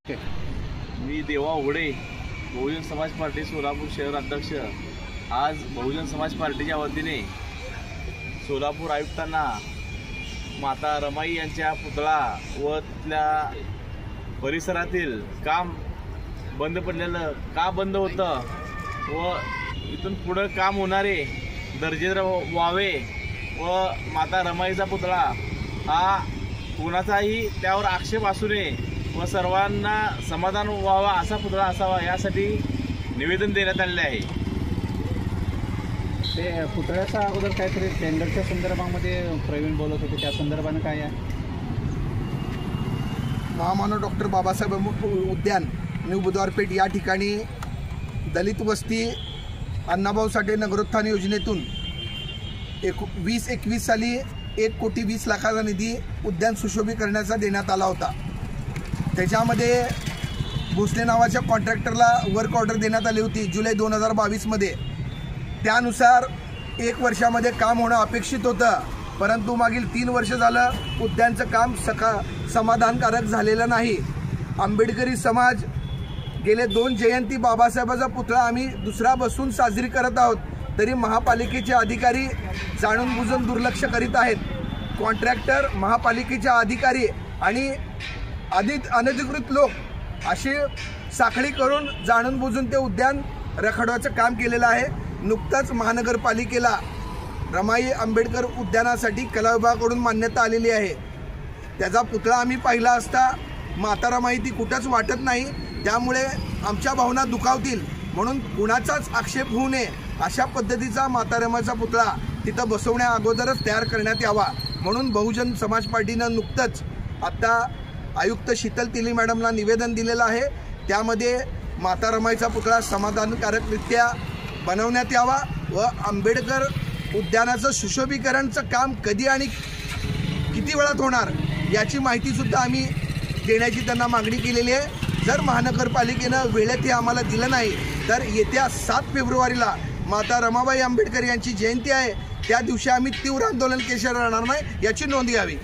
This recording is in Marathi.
मी देवा उघडे, बहुजन समाज पार्टी सोलापूर शहर अध्यक्ष। आज बहुजन समाज पार्टीच्या वतीने सोलापूर आयुक्तांना माता रमाई यांच्या पुतळा व त्या परिसरातील काम बंद पडलेलं का बंद होतं व इथून पुढे काम होणारे दर्जेदार व्हावे व माता रमाईचा पुतळा हा कोणाचाही त्यावर आक्षेप असू नये व सर्वांना समाधान व्हावा असा पुतळा असावा यासाठी निवेदन देण्यात आलेले आहे। ते पुतळ्याचा अगोदर काहीतरी टेंडरच्या संदर्भामध्ये प्रवीण बोलत होते, त्या संदर्भाने काय आहे? महामानव डॉक्टर बाबासाहेब उद्यान न्यू बुधवारपेठ या ठिकाणी दलित वस्ती अण्णाभाऊ साठे नगरोत्थान योजनेतून 2021 साली 1,20,00,000 निधी उद्यान सुशोभीकरणाचा देण्यात आला होता। त्याच्यामध्ये भोसले नावाच्या कॉन्ट्रॅक्टरला वर्क ऑर्डर देण्यात आली होती जुलै 2022 मध्ये। त्यानुसार 1 वर्षामध्ये काम होणं अपेक्षित होतं, परंतु मागील 3 वर्ष झालं उद्यानचं काम समाधानकारक झालेलं नाही। आंबेडकरी समाज गेले 2 जयंती बाबासाहेबाचा पुतळा आम्ही दुसरा बसून साजरी करत आहोत, तरी महापालिकेचे अधिकारी जाणून बुजून दुर्लक्ष करीत आहेत। कॉन्ट्रॅक्टर, महापालिकेचे अधिकारी आणि अनधिकृत लोक अशी साखळी करून जाणून बुजून ते उद्यान रखडवाचं काम केलेलं आहे। नुकताच महानगरपालिकेला रमाई आंबेडकर उद्यानासाठी कला विभागाकडून मान्यता आलेली आहे। त्याचा पुतळा आम्ही पाहिला असता माता रमाई ती कुठंच वाटत नाही, त्यामुळे आमच्या भावना दुखावतील म्हणून कुणाचाच आक्षेप होऊ नये अशा पद्धतीचा माता रमाईचा पुतळा तिथं बसवण्या अगोदरच तयार करण्यात यावा म्हणून बहुजन समाज पार्टीनं नुकतंच आता आयुक्त शीतल तिली मॅडमला निवेदन दिलेलं आहे। त्यामध्ये माता रमाईचा पुतळा समाधानकारकरित्या बनवण्यात यावा व आंबेडकर उद्यानाचं सुशोभीकरणचं काम कधी आणि किती वेळात होणार याची माहितीसुद्धा आम्ही देण्याची त्यांना मागणी केलेली आहे। जर महानगरपालिकेनं वेळेत हे आम्हाला दिलं नाही तर येत्या 7 फेब्रुवारीला माता रमाबाई आंबेडकर यांची जयंती आहे, त्या दिवशी आम्ही तीव्र आंदोलन केशर राहणार नाही याची नोंद घ्यावी।